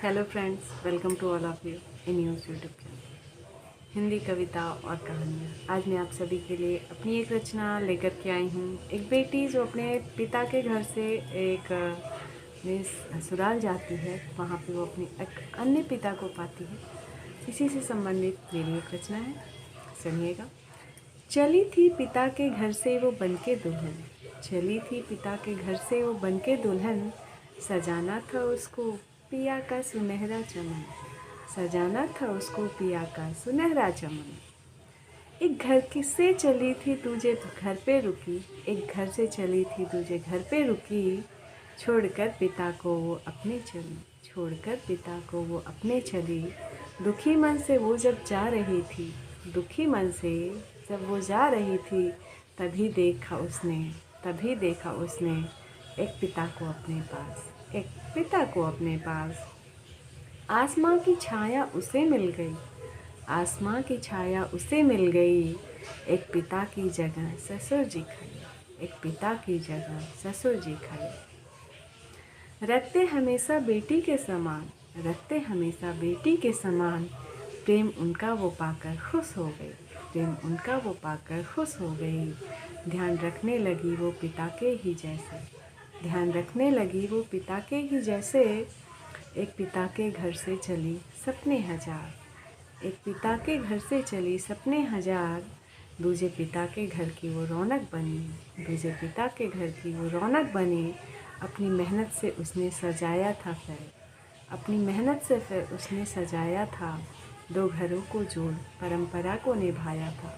Hello friends, welcome to all of you in news YouTube channel Hindi कविता और कहानियाँ। आज मैं आप सभी के लिए अपनी एक रचना लेकर के आई हूँ। एक बेटी जो अपने पिता के घर से एक अपने ससुराल जाती है, वहाँ पे वो अपने एक अन्य पिता को पाती है। इसी से संबंधित मेरी एक रचना है, सुनिएगा। चली थी पिता के घर से वो बनके दुल्हन, चली थी पिता के घर से वो बनके दुल्हन, सजाना था उसको पिया का सुनहरा चमन, सजाना था उसको पिया का सुनहरा चमन। एक घर किससे चली थी तुझे घर पे रुकी, एक घर से चली थी तुझे घर पे रुकी, छोड़कर पिता को वो अपने चली, छोड़कर पिता को वो अपने चली। दुखी मन से वो जब जा रही थी, दुखी मन से जब वो जा रही थी, तभी देखा उसने, तभी देखा उसने एक पिता को अपने पास, एक पिता को अपने पास। आसमां की छाया उसे मिल गई, आसमां की छाया उसे मिल गई, एक पिता की जगह ससुर जी खड़े, एक पिता की जगह ससुर जी खड़े। रखते हमेशा बेटी के समान, रखते हमेशा बेटी के समान, प्रेम उनका वो पाकर खुश हो गई, प्रेम उनका वो पाकर खुश हो गई। ध्यान रखने लगी वो पिता के ही जैसे, ध्यान रखने लगी वो पिता के ही जैसे, एक पिता के घर से चली सपने हजार, एक पिता के घर से चली सपने हजार, दूजे पिता के घर की वो रौनक बनी, दूजे पिता के घर की वो रौनक बनी। अपनी मेहनत से उसने सजाया था फिर, अपनी मेहनत से फिर उसने सजाया था, दो घरों को जोड़ परंपरा को निभाया था,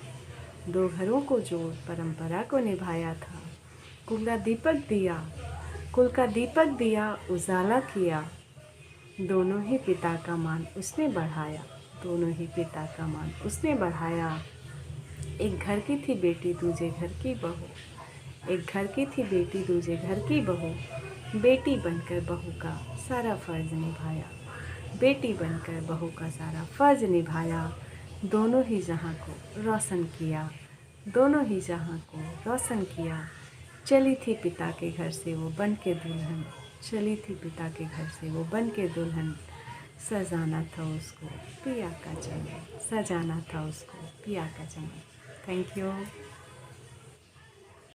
दो घरों को जोड़ परंपरा को निभाया था। कुल का दीपक दिया, कुल का दीपक दिया उजाला किया, दोनों ही पिता का मान उसने बढ़ाया, दोनों ही पिता का मान उसने बढ़ाया। एक घर की थी बेटी दूजे घर की बहू, एक घर की थी बेटी दूजे घर की बहू, बेटी बनकर बहू का सारा फर्ज निभाया, बेटी बनकर बहू का सारा फर्ज निभाया। दोनों ही जहां को रोशन किया, दोनों ही जहां को रोशन किया। चली थी पिता के घर से वो बन के दुल्हन, चली थी पिता के घर से वो बन के दुल्हन, सजाना था उसको पिया का चमन, सजाना था उसको पिया का चमन। Thank you.